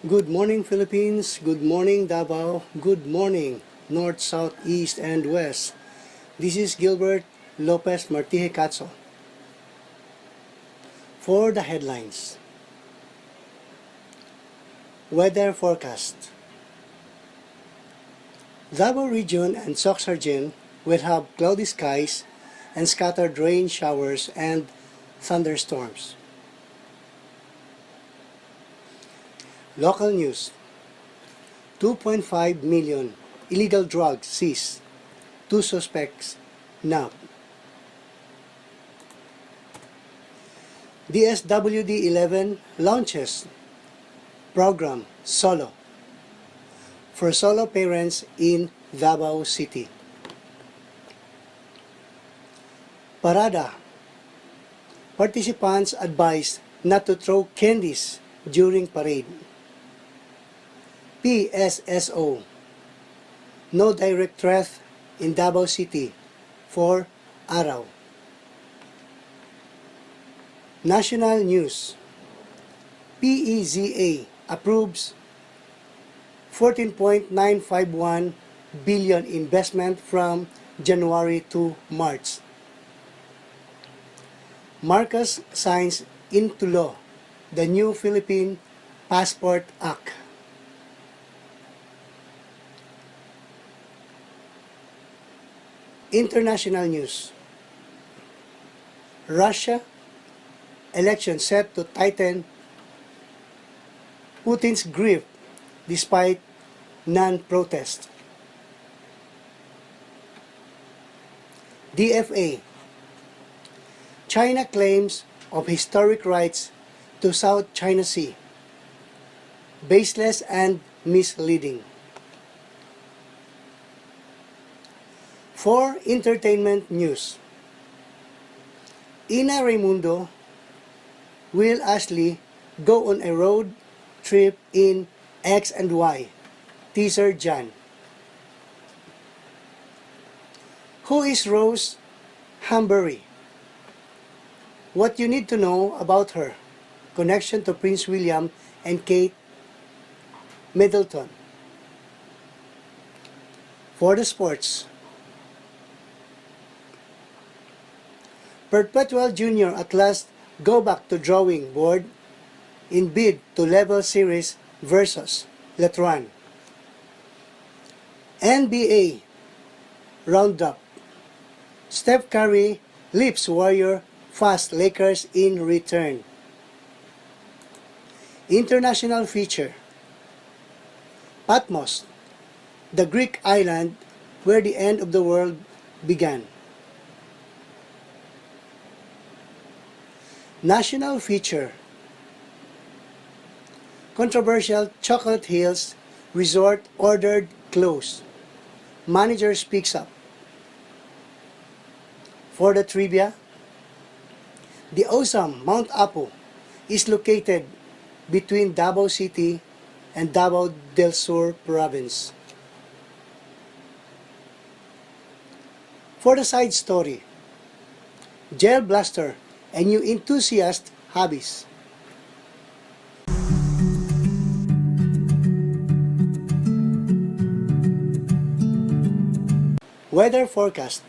Good morning, Philippines. Good morning, Davao. Good morning, North, South, East, and West. This is Gilbert Lopez Martije Catso. For the headlines, weather forecast. Davao region and Soxargen will have cloudy skies and scattered rain showers and thunderstorms. Local news. 2.5 million illegal drugs seized. 2 suspects nabbed. DSWD-11 launches program Solo for solo parents in Davao City. Parada. Participants advised not to throw candies during parade. PSSO. No direct threat in Davao City for Araw. National news. PEZA approves 14.951 billion investment from January to March. Marcos signs into law the new Philippine Passport Act. International news. Russia election set to tighten Putin's grip despite non-protest. DFA. China claims of historic rights to South China Sea. Baseless and misleading. For entertainment news. Ina Raimundo will Ashley go on a road trip in X and Y. Teaser Jan. Who is Rose Hambury? What you need to know about her. Connection to Prince William and Kate Middleton. For the sports. Perpetual Junior at last go back to drawing board in bid to level series versus Letran. NBA Roundup. Steph Curry leaps Warrior fast Lakers in return. International feature. Patmos, the Greek island where the end of the world began. National feature. Controversial Chocolate Hills Resort ordered closed. Manager speaks up. For the trivia, the awesome Mount Apo is located between Davao City and Davao del Sur province. For the side story, Gel Blaster, a new enthusiast hobbies. Weather forecast.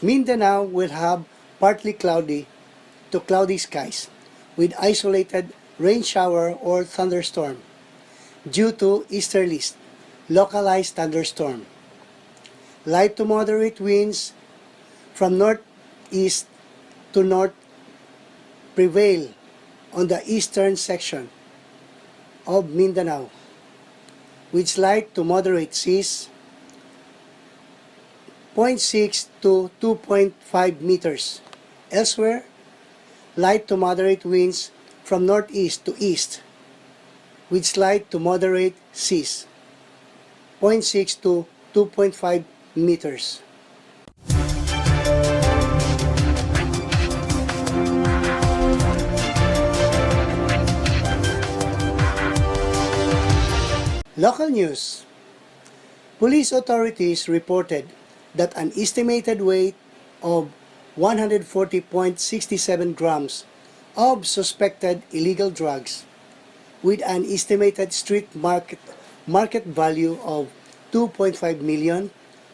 Mindanao will have partly cloudy to cloudy skies with isolated rain shower or thunderstorm due to easterlies, localized thunderstorm. Light to moderate winds from northeast to north prevail on the eastern section of Mindanao with slight to moderate seas 0.6 to 2.5 meters. Elsewhere, light to moderate winds from northeast to east with slight to moderate seas 0.6 to 2.5 meters. Local news. Police authorities reported that an estimated weight of 140.67 grams of suspected illegal drugs with an estimated street market value of 2.5 million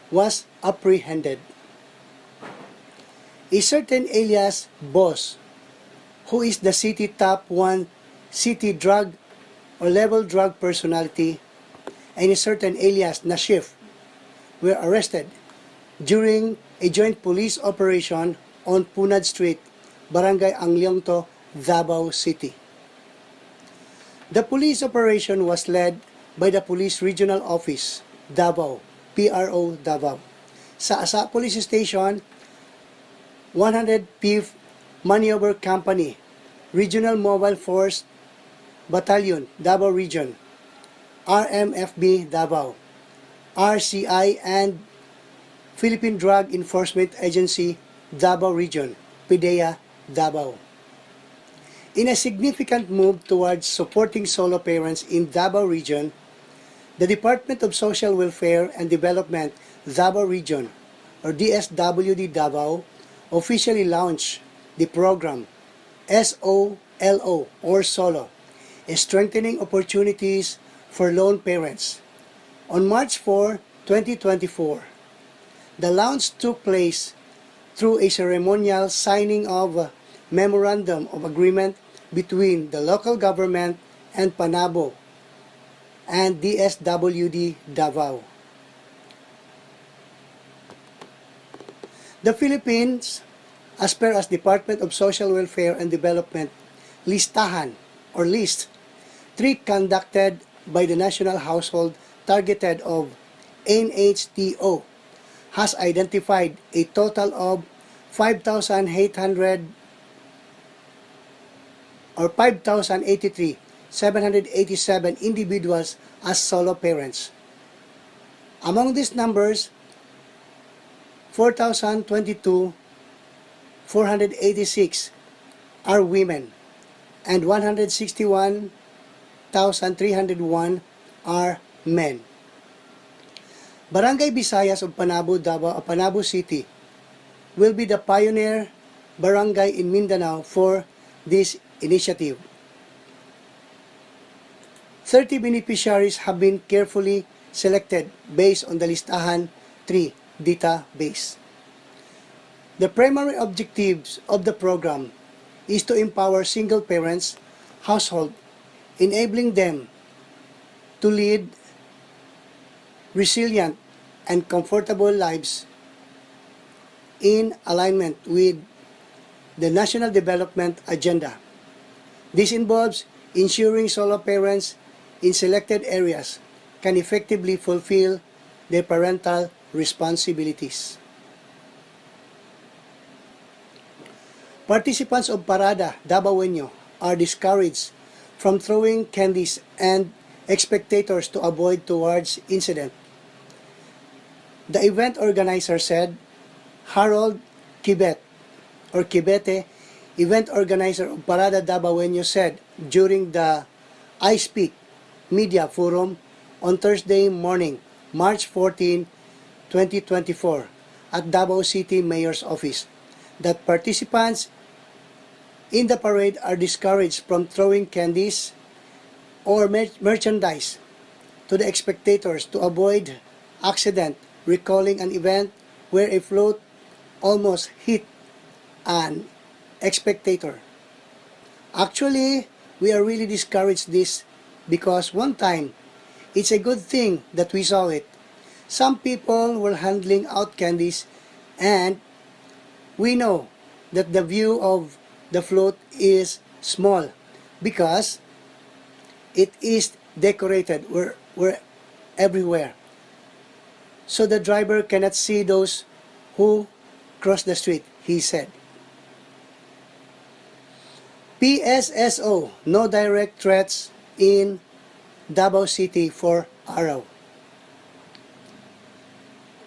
was apprehended. A certain alias Boss, who is the city top 1 city drug or level drug personality, and a certain alias Nashif were arrested during a joint police operation on Punad Street, Barangay Angliongto, Davao City. The police operation was led by the Police Regional Office, Davao, PRO Davao. Sa Asa Police Station, 105th Maneuver Company, Regional Mobile Force Battalion, Davao Region, RMFB Davao, RCI and Philippine Drug Enforcement Agency, Davao Region, PDEA, Davao. In a significant move towards supporting solo parents in Davao Region, the Department of Social Welfare and Development, Davao Region, or DSWD Davao, officially launched the program SOLO or SOLO, Strengthening Opportunities for Lone Parents. On March 4, 2024, the launch took place through a ceremonial signing of a Memorandum of Agreement between the local government and Panabo and DSWD Davao. The Philippines, as per as Department of Social Welfare and Development listahan or list 3 conducted by the National Household Targeted of NHTO, has identified a total of 5,800 or 5,083,787 individuals as solo parents. Among these numbers, 4,022,486 are women and 161,301 are men. Barangay Visayas of Panabo, Davao, Panabo City will be the pioneer barangay in Mindanao for this initiative. 30 beneficiaries have been carefully selected based on the listahan 3 database. The primary objectives of the program is to empower single parents household, enabling them to lead resilient and comfortable lives in alignment with the National Development Agenda. This involves ensuring solo parents in selected areas can effectively fulfill their parental responsibilities. Participants of Parada Davaoeño are discouraged from throwing candies and spectators to avoid towards incident. The event organizer said. Harold Kibet or Kibete, event organizer of Parada Davaoeño, said during the I Speak Media Forum on Thursday morning, March 14, 2024, at Davao City Mayor's Office, that participants in the parade are discouraged from throwing candies or merchandise to the spectators to avoid accident, recalling an event where a float almost hit an spectator. Actually, we are really discouraged this because one time, it's a good thing that we saw it. Some people were handing out candies and we know that the view of the float is small because it is decorated. We're everywhere. So the driver cannot see those who cross the street, he said. PSSO, no direct threats in Davao City for Araw.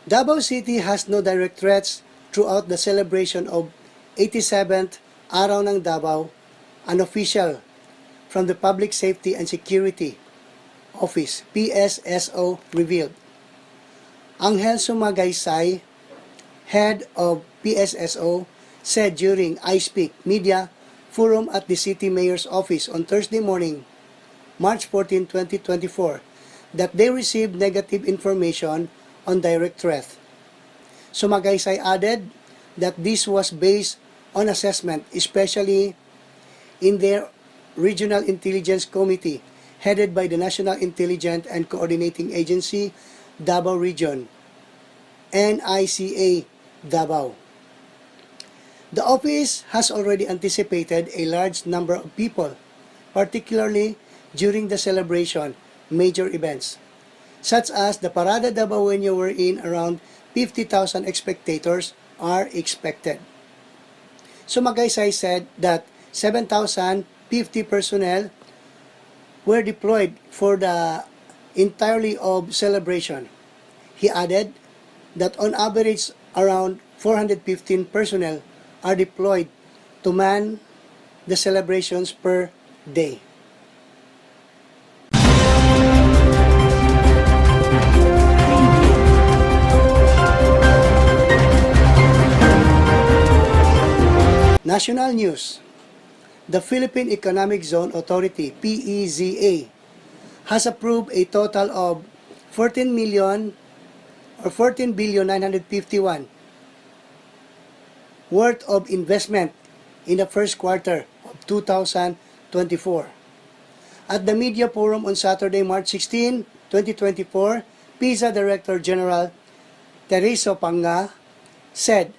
Davao City has no direct threats throughout the celebration of 87th Araw ng Davao, an official from the Public Safety and Security Office, PSSO, revealed. Angel Sumagaysay, head of PSSO, said during I Speak Media Forum at the City Mayor's Office on Thursday morning, March 14, 2024, that they received negative information on direct threat. Sumagaysay added that this was based on assessment, especially in their Regional Intelligence Committee, headed by the National Intelligence and Coordinating Agency, Davao Region, NICA, Davao. The office has already anticipated a large number of people, particularly during the celebration major events, such as the Parada Davaoeño, wherein around 50,000 spectators are expected. Sumagaysay said that 7,050 personnel were deployed for the entirety of celebration. He added that on average around 415 personnel are deployed to man the celebrations per day. National news. The Philippine Economic Zone Authority, PEZA, has approved a total of 14,951 worth of investment in the first quarter of 2024. At the media forum on Saturday, March 16, 2024, PEZA Director General Tereso Panga said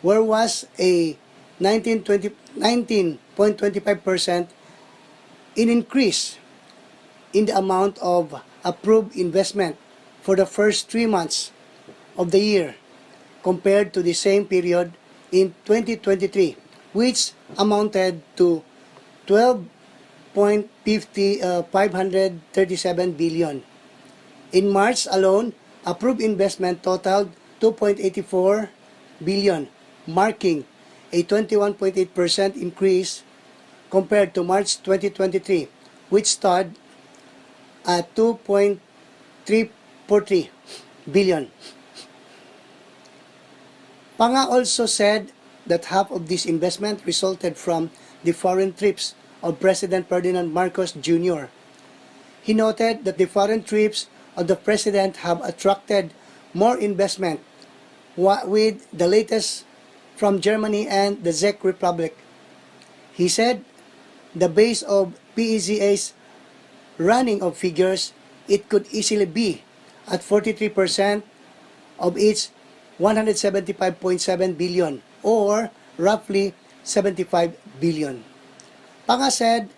there was a 19.25% in increase in the amount of approved investment for the first 3 months of the year compared to the same period in 2023, which amounted to 12.537 billion. In March alone, approved investment totaled 2.84 billion, marking a 21.8% increase compared to March 2023, which stood at 2.343 billion. Panga also said that half of this investment resulted from the foreign trips of President Ferdinand Marcos Jr. He noted that the foreign trips of the President have attracted more investment, with the latest from Germany and the Czech Republic. He said the base of PEZA's running of figures, it could easily be at 43% of its 175.7 billion or roughly 75 billion. Panga said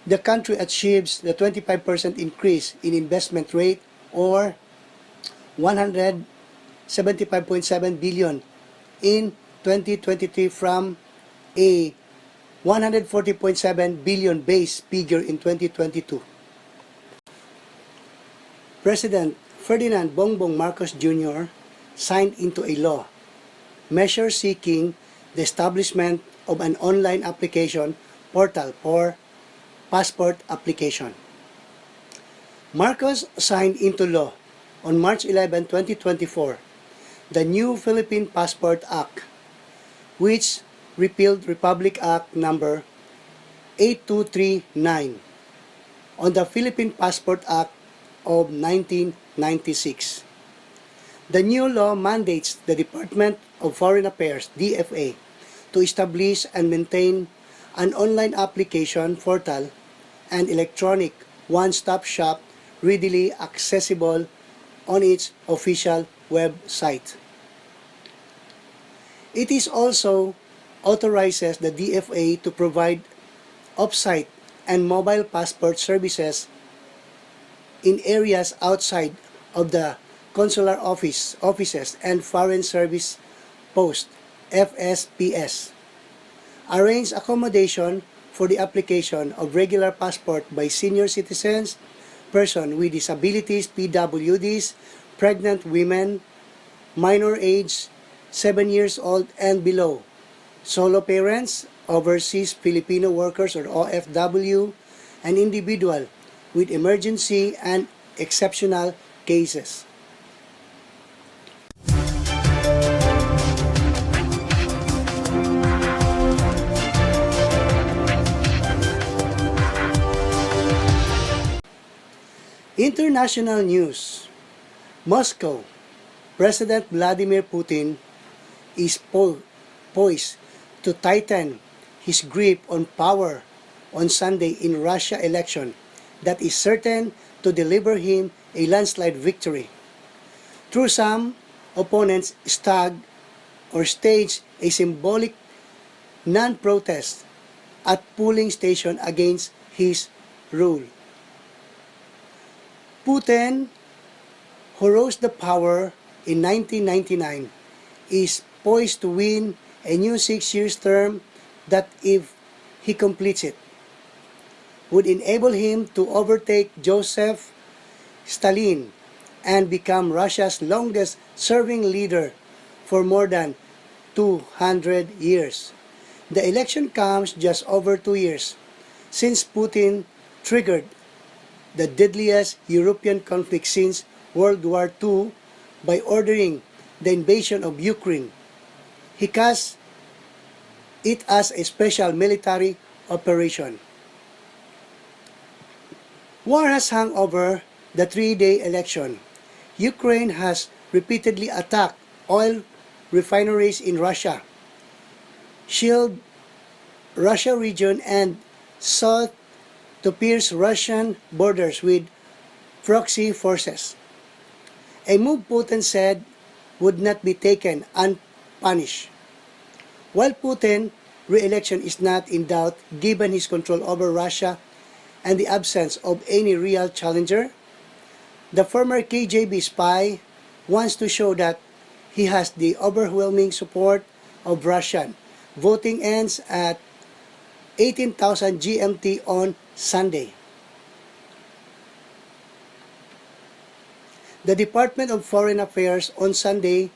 the country achieves the 25% increase in investment rate or 175.7 billion in 2023 from a 140.7 billion base figure in 2022. President Ferdinand Bongbong Marcos Jr. signed into a law measure seeking the establishment of an online application portal for passport application. Marcos signed into law on March 11, 2024, the new Philippine Passport Act, which repealed Republic Act number 8239 on the Philippine Passport Act of 1996. The new law mandates the Department of Foreign Affairs, DFA, to establish and maintain an online application portal and electronic one-stop shop readily accessible on its official website. It is also authorizes the DFA to provide off-site and mobile passport services in areas outside of the consular offices and foreign service post FSPS. Arrange accommodation for the application of regular passport by senior citizens, persons with disabilities, PWDs, pregnant women, minor age 7 years old and below, solo parents, overseas Filipino workers or OFW, and individual with emergency and exceptional cases. International news. Moscow. President Vladimir Putin is poised to tighten his grip on power on Sunday in Russia election that is certain to deliver him a landslide victory. Through some opponents staged a symbolic non-protest at polling station against his rule. Putin, who rose to power in 1999, is poised to win a new 6-year term that, if he completes it, would enable him to overtake Joseph Stalin and become Russia's longest-serving leader for more than 200 years. The election comes just over 2 years since Putin triggered the deadliest European conflict since World War II by ordering the invasion of Ukraine. He cast it as a special military operation. War has hung over the 3-day election. Ukraine has repeatedly attacked oil refineries in Russia, shelled Russia region, and sought to pierce Russian borders with proxy forces. A move Putin said would not be taken unpunished. While Putin's re-election is not in doubt given his control over Russia and the absence of any real challenger, the former KGB spy wants to show that he has the overwhelming support of Russian voting ends at 18,000 GMT on Sunday. The Department of Foreign Affairs on Sunday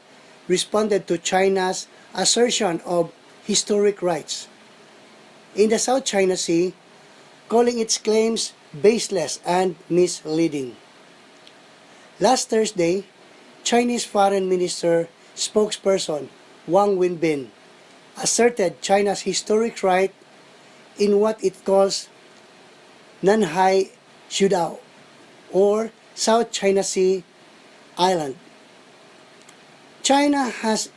responded to China's assertion of historic rights in the South China Sea, calling its claims baseless and misleading. Last Thursday, Chinese Foreign Minister spokesperson Wang Wenbin asserted China's historic right in what it calls Nanhai Shudao, or South China Sea Island. China has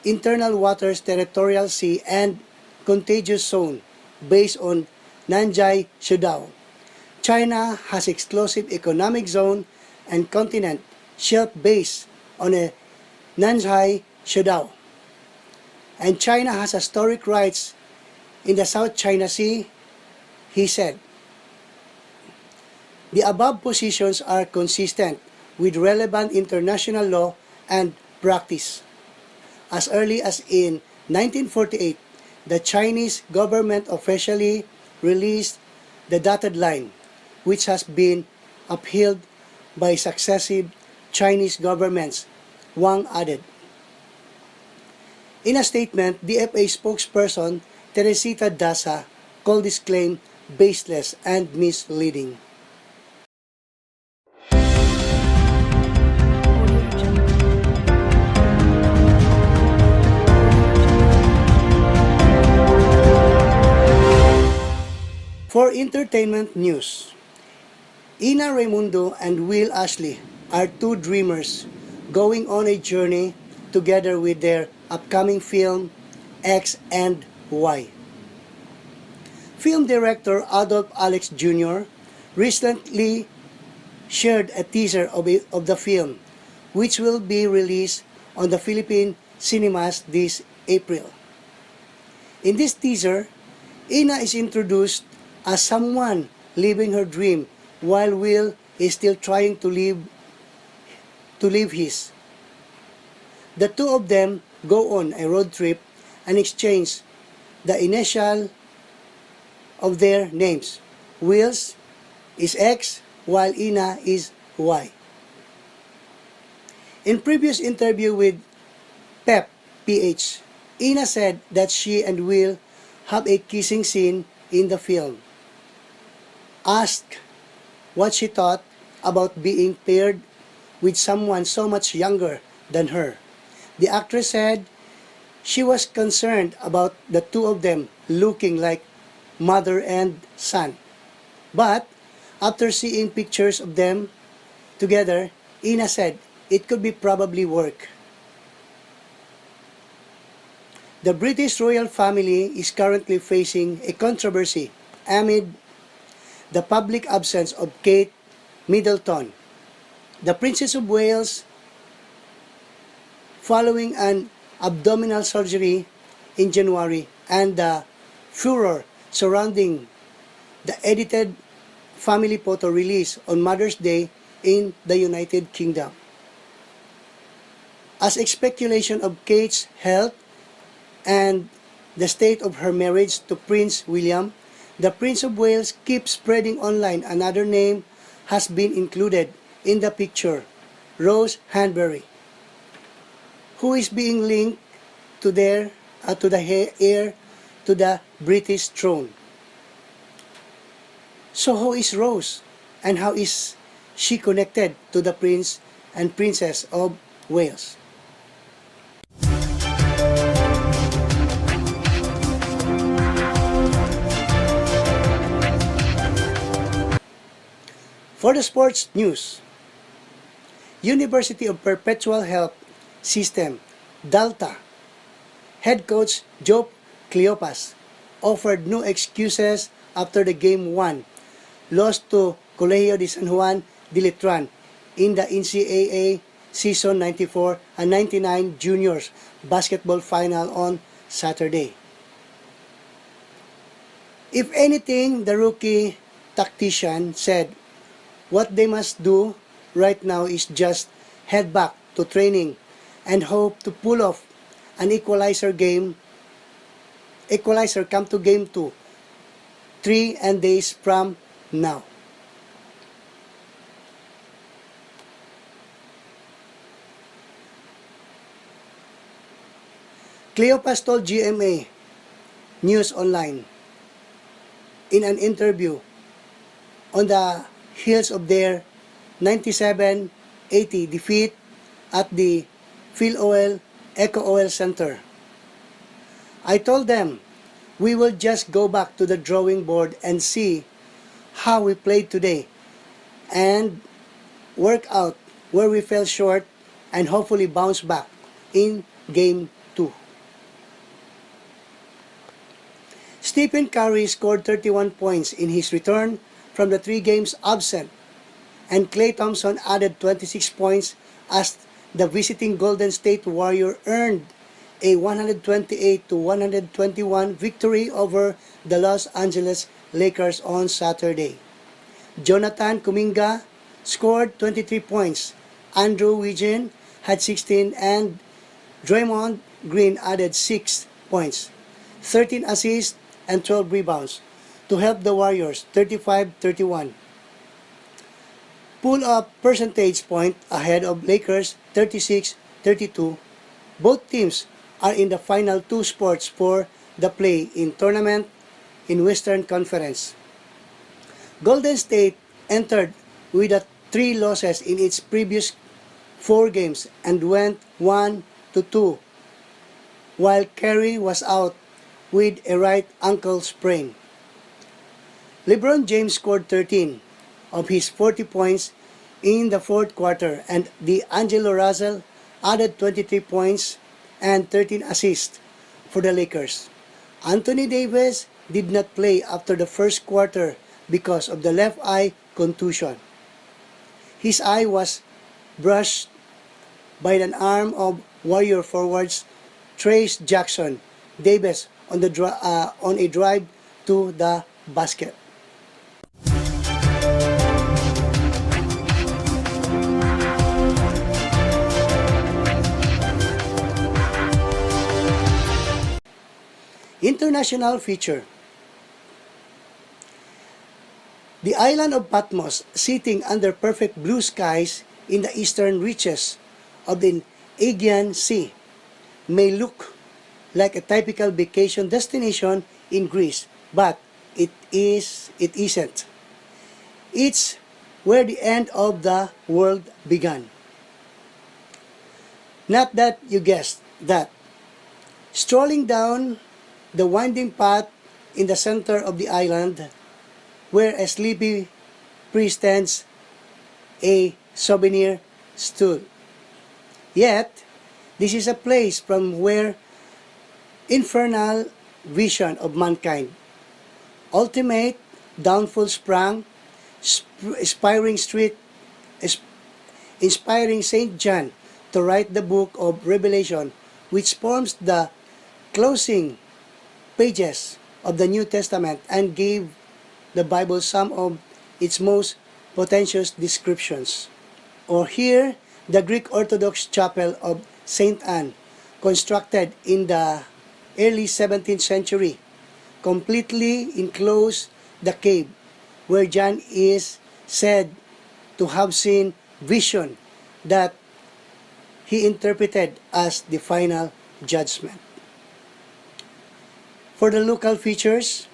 internal waters, territorial sea, and contiguous zone based on Nanhai Shudao. China has exclusive economic zone and continent shelf based on a Nanhai Shudao. And China has historic rights in the South China Sea, he said. The above positions are consistent with relevant international law and practice. As early as in 1948, the Chinese government officially released the dotted line, which has been upheld by successive Chinese governments, Wang added. In a statement, DFA spokesperson Teresita Daza called this claim baseless and misleading. For entertainment news, Ina Raimundo and Will Ashley are two dreamers going on a journey together with their upcoming film X and Y. Film director Adolph Alex Jr. recently shared a teaser of the film, which will be released on the Philippine cinemas this April. In this teaser, Ina is introduced as someone living her dream while Will is still trying to live his. The two of them go on a road trip and exchange the initial of their names. Will's is X while Ina is Y. In previous interview with Pep PH, Ina said that she and Will have a kissing scene in the film. Asked what she thought about being paired with someone so much younger than her, the actress said she was concerned about the two of them looking like mother and son. But after seeing pictures of them together, Ina said it could be probably work. The British royal family is currently facing a controversy amid the public absence of Kate Middleton, the Princess of Wales, following an abdominal surgery in January, and the furor surrounding the edited family photo released on Mother's Day in the United Kingdom. As a speculation of Kate's health and the state of her marriage to Prince William, the Prince of Wales keeps spreading online another name has been included in the picture, Rose Hanbury, who is being linked to the heir to the British throne. So who is Rose, and how is she connected to the Prince and Princess of Wales? For the sports news, University of Perpetual Health System, Delta, head coach Joe Cleopas offered no excuses after the Game 1 loss to Colegio de San Juan de Letran in the NCAA Season 94 and 99 Juniors basketball final on Saturday. If anything, the rookie tactician said what they must do right now is just head back to training and hope to pull off an equalizer come to Game 2, 3 and days from now. Cleopas told GMA News Online in an interview on the heels of their 97-80 defeat at the Phil Oil Eco Oil Center. I told them we will just go back to the drawing board and see how we played today and work out where we fell short and hopefully bounce back in Game 2. Stephen Curry scored 31 points in his return from the 3 games absent, and Klay Thompson added 26 points as the visiting Golden State Warrior earned a 128-121 victory over the Los Angeles Lakers on Saturday. Jonathan Kuminga scored 23 points, Andrew Wiggins had 16, and Draymond Green added 6 points, 13 assists, and 12 rebounds to help the Warriors 35-31. Pull-up percentage point ahead of Lakers 36-32. Both teams are in the final 2 spots for the play-in tournament in Western Conference. Golden State entered with 3 losses in its previous 4 games and went 1-2, while Curry was out with a right ankle sprain. LeBron James scored 13 of his 40 points in the fourth quarter, and D'Angelo Russell added 23 points and 13 assists for the Lakers. Anthony Davis did not play after the first quarter because of the left eye contusion. His eye was brushed by an arm of Warrior forwards Trace Jackson Davis on a drive to the basket. International feature. The island of Patmos, sitting under perfect blue skies in the eastern reaches of the Aegean Sea, may look like a typical vacation destination in Greece, but it isn't. It's where the end of the world began. Not that you guessed that. Strolling down the winding path in the center of the island, where a sleepy priest stands, a souvenir stood. Yet, this is a place from where infernal vision of mankind, ultimate downfall sprang, inspiring Saint John to write the book of Revelation, which forms the closing pages of the New Testament and gave the Bible some of its most potentious descriptions. Or here, the Greek Orthodox Chapel of Saint Anne, constructed in the early 17th century, completely enclosed the cave where John is said to have seen vision that he interpreted as the final judgment. For the local features,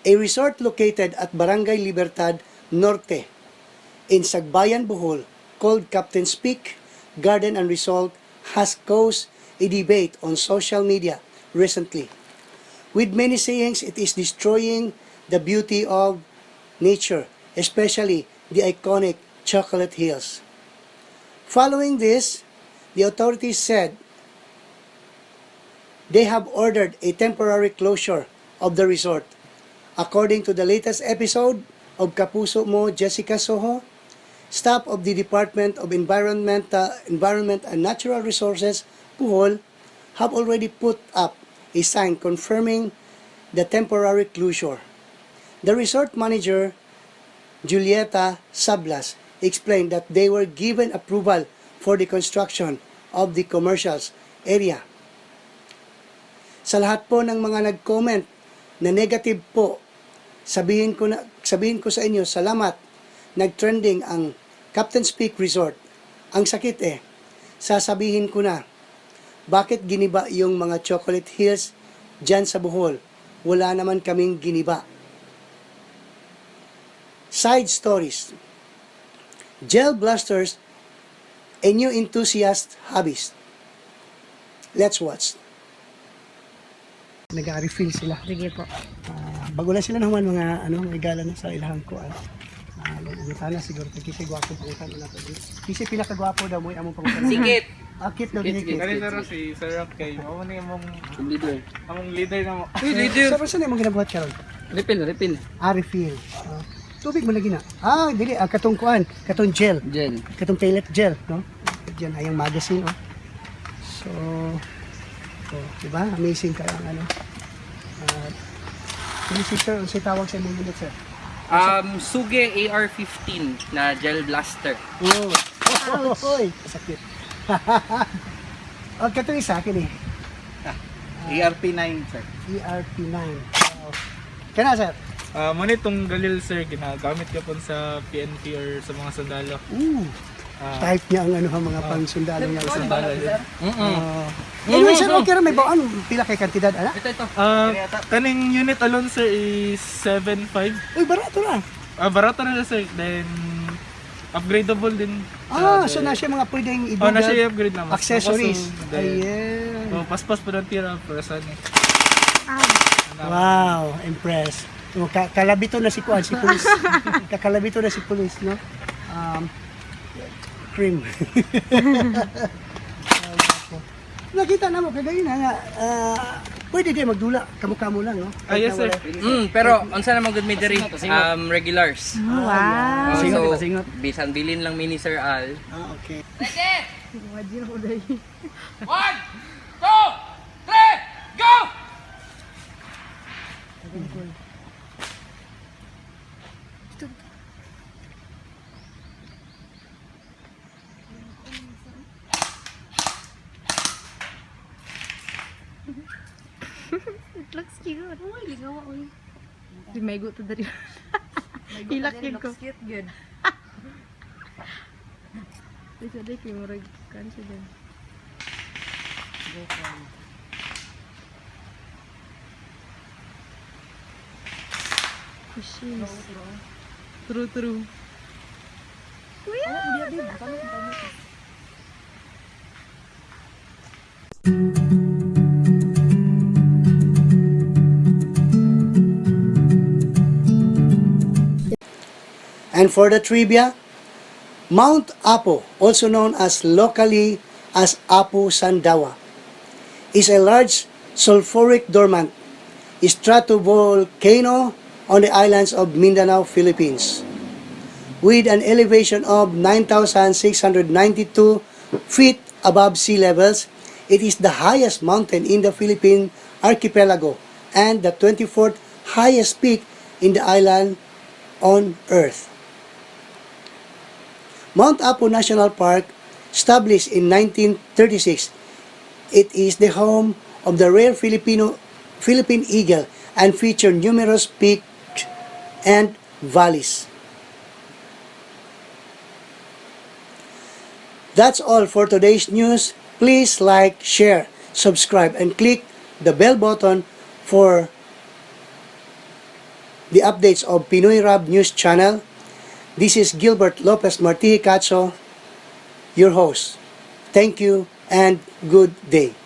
a resort located at Barangay Libertad Norte in Sagbayan, Bohol, called Captain's Peak Garden and Resort, has caused a debate on social media recently, with many saying it is destroying the beauty of nature, especially the iconic Chocolate Hills. Following this, the authorities said they have ordered a temporary closure of the resort. According to the latest episode of Kapuso Mo Jessica Soho, staff of the Department of Environment and Natural Resources, Bohol, have already put up a sign confirming the temporary closure. The resort manager, Julieta Sablas, explained that they were given approval for the construction of the commercial area. Sa lahat po ng mga nag-comment na negative po, sabihin ko sa inyo, salamat. Nag-trending ang Captain's Peak Resort. Ang sakit sasabihin ko na, bakit giniba yung mga Chocolate Hills dyan sa Bohol? Wala naman kaming giniba. Side stories. Gel blasters, a new enthusiast hobbyist. Let's watch. Nag-refill sila. Sige po. Bago lang sila naman mga igala na sa ilahan ko. Sana siguro kasi gwapo po utan na to. Kasi pinakagwapo daw mo among pangutan. Sikit. Akit daw dinikit. Kani na si Sir Rock kay mo ni among leader. Among leader na mo. Leader. Sa person mo ginabuhat karon? Refill. Refill. Tubig mo lagi na. Dili katong kuan, katong gel. Katong toilet gel, no? Diyan ay ang magazine, So, diba? Amazing ka ang sir, ang tawag sa mga unit, sir? Suge AR-15 na gel blaster. Oy, sakit. Katong isa, kini. ERP9 sir. ERP9. Wow. Kana, sir? Manit tong galil sir ginagamit ka pon sa PNP or sa mga sundalo. Type niya ang mga pang-sundalo niya sa Sundalo. Anyway, sir, okay ra may bawaan pila kay kantidad ana? Ito. Kaning unit alone sir is 7.5. Uy, barato ra. Barato na sir, then upgradable din. So na siya mga pwedeng na siya i-build i-upgrade na. accessories. Ayan. Paspas pa ng tira para sa ni. Wow, impressed. Kalabito na si Kuan, si Pulis. Kakalabito na si Pulis, no? Cream. Nakita na mo, kagayon nga, pwede din magdula, kamukha mo lang, no? Yes sir. Pero unsa naman good me diri? Regulars. Wow. So, bisan bilin lang mini Sir Al. Okay. Imagine ko dahil. 1, 2, 3, go! It looks cute. Oh, ligaw ako. Si Mego to dari. Hilak yun ko. Cute good. Isa day kayo marag kansa din. Pushes. True. Kuya! And for the trivia, Mount Apo, also known as locally as Apu Sandawa, is a large sulfuric dormant stratovolcano on the islands of Mindanao, Philippines. With an elevation of 9,692 feet above sea levels, it is the highest mountain in the Philippine archipelago and the 24th highest peak in the island on Earth. Mount Apo National Park, established in 1936, it is the home of the rare Philippine eagle and features numerous peaks and valleys. That's all for today's news. Please like, share, subscribe, and click the bell button for the updates of Pinoy Rab News Channel. This is Gilbert Lopez Martí Cacho, your host. Thank you and good day.